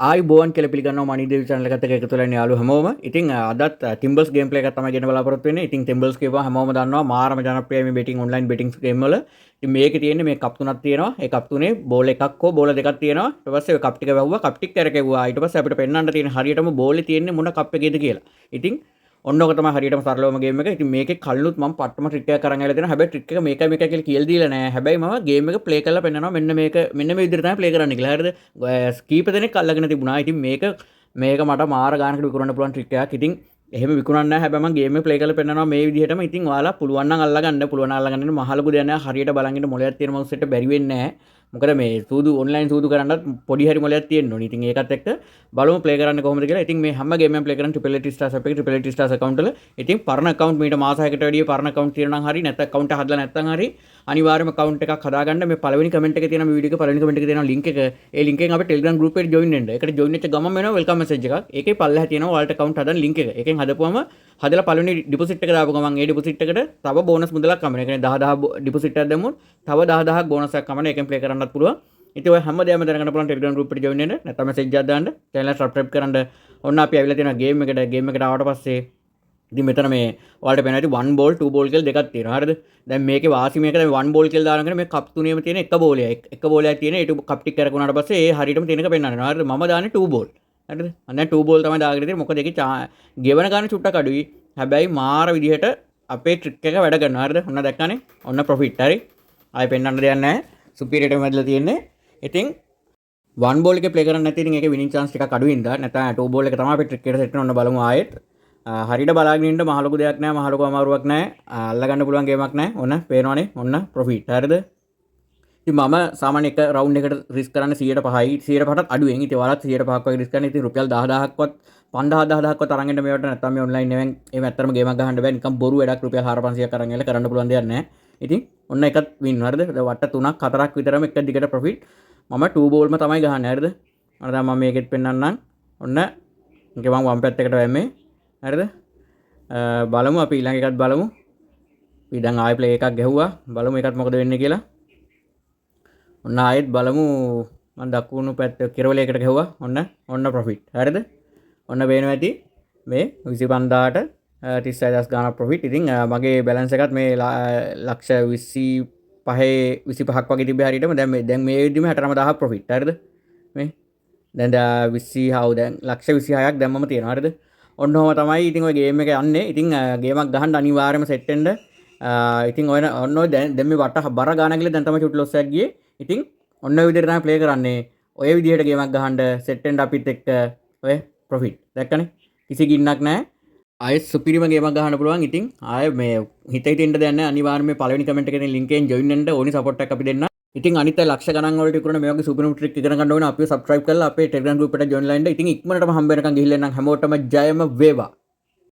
ආයිබෝන් කියලා පිළිගන්නවා මනිදේවි channel එකට එකතු වෙලා ඉන්න යාළුවෝ හැමෝම. ඉතින් අදත් ටිම්බල්ස් ගේම් ප්ලේ එකක් තමයි ගෙන බලාපොරොත්තු වෙන්නේ. ඉතින් ටිම්බල්ස් කියපුවා හැමෝම දන්නවා මාරම ජනප්‍රියයි මේ බෙටිං ඔන්ලයින් බෙටිං ගේම් වල. ඉතින් මේකේ තියෙන්නේ මේ කප් තුනක් තියෙනවා. ඒ කප් තුනේ බෝල් එකක් හෝ බෝල දෙකක් තියෙනවා. ඊට පස්සේ ඔය කප් ටික වැහුවා, කප් ටික කරකෙව්වා. ඊට පස්සේ අපිට පෙන්වන්න තියෙන හරියටම බෝලේ තියෙන්නේ මොන කප් එකේද කියලා. ඉතින් ඔන්න ඔක තමයි හරියටම සරලවම ගේම් එක. ඉතින් මේකේ කල්ලුත් මම පට්ටම ට්‍රික් එකක් අරන් ආලා තියෙනවා. හැබැයි ට්‍රික් එක මේකයි කියලා කියලා දීලා නැහැ. හැබැයි මම ගේම් එක ප්ලේ කරලා පෙන්නනවා. මෙන්න මේ විදිහට තමයි ප්ලේ කරන්න කියලා. හරිද? කීප දෙනෙක් අල්ලගෙන තිබුණා. ඉතින් මේක මට මාර ගානකට විකුණන්න පුළුවන් ට්‍රික් එකක්. ඉතින් එහෙම විකුණන්නේ නැහැ. හැබැයි මම ගේම් එක ප්ලේ කරලා පෙන්නනවා මේ විදිහටම. ඉතින් ඔයාලා පුළුවන් නම් අල්ලගන්න. පුළුවන් නම් අල්ලගන්න මහ ලොකු දෙයක් නැහැ. හරියට බලන් ඉන්න මොලයක් තියෙන මවුස් එකට බැරි වෙන්නේ නැහැ. මොකද මේ සූදු ඔන්ලයින් සූදු කරන්නත් පොඩි හරි මොලයක් තියෙන්න ඕනේ. ඉතින් ඒකත් එක්ක බලමු ප්ලේ කරන්න කොහොමද කියලා. ඉතින් මේ හැම ගේම් එකම ප්ලේ කරන්න Triple Eight Stars app එකේ Triple Eight Stars account වල. ඉතින් පරණ account මීට මාස 6කට වැඩිය පරණ account තියෙනවා නම් හරි නැත්නම් account එක හදලා නැත්නම් හරි අනිවාර්යයෙන්ම account එකක් හදාගන්න. මේ පළවෙනි comment එකේ තියෙන මේ වීඩියෝ එක පළවෙනි comment එකේ තියෙන link එක. ඒ link එකෙන් අපේ Telegram group එකට join වෙන්න. ඒකට join වෙච්ච ගමන් වෙනවා welcome message එකක්. ඒකේ පල්ලෙහා තියෙනවා wallet account හදන link එක. ඒකෙන් හදපුවම හදලා පළවෙනි deposit එක දාපු ගමන් ඒ deposit එකට තව bonus මුදලක් කමන. ඒ කියන්නේ 10000 deposit එකක් දැම්මොත් තව 10000ක් bonus එකක් කමන. ඒකෙන් play කරන්නත් පුළුවන්. ඉතින් ඔය හැමදේම දැනගන්න පුළුවන් Telegram group එකට join වෙන්න. නැත්නම් message එකක් දාන්න. channel එක subscribe කරන්න. ඔන්න අපි ඇවිල්ලා තියෙනවා game එකට ආවට පස්සේ ඉතින් මෙතන මේ ඔයාලට පේනවා ඉතින් 1 ball 2 ball කියලා දෙකක් තියෙනවා. හරිද? දැන් මේකේ වාසි මේක දැන් 1 ball කියලා දානකොට මේ කප් තුනේම තියෙන එක බෝලයක්. එක බෝලයක් තියෙන ඒ කප් ටික කරකුණාට පස්සේ ඒ හරියටම තියෙන එක පෙන්වන්න වෙනවා. හරිද? මම දාන්නේ 2 ball. හරිද? අන්න 2 ball තමයි දාගෙන තියෙන්නේ. මොකද ඒකේ ගෙවන ගන්න චුට්ටක් අඩුයි. හැබැයි මාර විදිහට අපේ ට්‍රික් එක වැඩ කරනවා. හරිද? ඔන්න දැක්කනේ. ඔන්න ප්‍රොෆිට්. හරි. ආයෙ පෙන්වන්න දෙයක් නැහැ. සුපීරියර් එක මැදලා තියෙන්නේ. ඉතින් 1 ball එකේ ප්ලේ කරන්න නැති ඉතින් ඒකේ විනිං chance ටිකක් අඩුයි ඉඳා. නැත්නම් 2 ball එක තමයි අපි ට්‍රික් එකට සෙට් කරන ඔන්න බලමු ආයෙත්. හරියට බලාගෙන ඉන්න මහ ලොකු දෙයක් නැහැ, මහ ලොකු අමාරුවක් නැහැ. අල්ල ගන්න පුළුවන් ගේමක් නැහැ. ඔන්න පේනවනේ. ඔන්න ප්‍රොෆිට්. හරිද? ඉතින් මම සාමාන්‍ය එක රවුන්ඩ් එකට රිස්ක් කරන්නේ 105යි. 105ටත් අඩුවෙන්. ඉතින් ඔයාලත් 105ක් වගේ රිස්ක් කරන්න. ඉතින් රුපියල් 10000ක්වත් 5000ක්වත් අරන් එන්න මේවට නැත්නම් මේ ඔන්ලයින් එකෙන් එහෙම ඇත්තටම ගේමක් ගහන්න බෑ. නිකන් බොරු වැඩක් රුපියල් 4500ක් අරන් එන්න කරන්න පුළුවන් දෙයක් නැහැ. ඉතින් ඔන්න එකත් වින්. හරිද? වට 3ක් 4ක් විතරම එක දිගට ප්‍රොෆිට්. මම 2 බෝල්ම තමයි ගහන්නේ. හරිද? අර දැන් මම මේකෙත් පෙන්නන්නම්. ඔන්න මේක මම වම් පැත්තකට වැම්මේ. හරිද? බලමු අපි ඊළඟ එකත් බලමු. අපි දැන් ආයෙ ප්ලේ එකක් ගැහුවා. බලමු ඒකත් මොකද වෙන්නේ කියලා. ඔන්න ආයෙත් බලමු. මම දකුණු පැත්ත කෙරවලයකට ගැහුවා. ඔන්න ප්‍රොෆිට්. හරිද? ඔන්න පේනවා ඇති මේ 25000ට 36000 ගාණක් ප්‍රොෆිට්. ඉතින් මගේ බැලන්ස් එකත් මේ ලක්ෂ 25ක් වගේ තිබ්බේ හරියටම. දැන් මේ විදිහම 69000ක් ප්‍රොෆිට්. හරිද? මේ දැන් 20 දැන් ලක්ෂ 26ක් දැම්මම තියෙනවා. හරිද? ඔන්න ඔහම තමයි ඉතින් ඔය ගේම් එක යන්නේ. ඉතින් ගේමක් ගහන්න අනිවාර්යයෙන්ම සෙට් වෙන්න. ඉතින් ඔන්න ඔය දැන් මේ වට බර ගාන කියලා දැන් තමයි චුට් ලොස් එකක් ගියේ. ඉතින් ඔන්න ඔය විදිහට තමයි ප්ලේ කරන්නේ. ඔය විදිහට ගේමක් ගහන්න සෙට් වෙන්න අපිත් එක්ක ඔය ප්‍රොෆිට්. දැක්කනේ? කිසි ගින්නක් නැහැ. ආයෙත් සුපිරිම ගේමක් ගහන්න පුළුවන්. ඉතින් ආයෙ මේ හිතින් දෙයක් නැහැ. අනිවාර්යයෙන්ම මේ පළවෙනි කමෙන්ට් එකේ තියෙන link එකෙන් join වෙන්න ඕනි සපෝට් එකක් අපි දෙන්න. ඉතින් අනිත් ලක්ෂ ගණන් වලට ඉක්ුණ මේ වගේ සුපිරිම ට්‍රික් ඉගෙන ගන්න ඕන අපිව subscribe කරලා අපේ Telegram group එකට join වෙන්න. ඉතින් ඉක්මනටම හම්බ වෙනකන් ගිහිල්ලා එන්නම් හැමෝටම ජයම වේවා.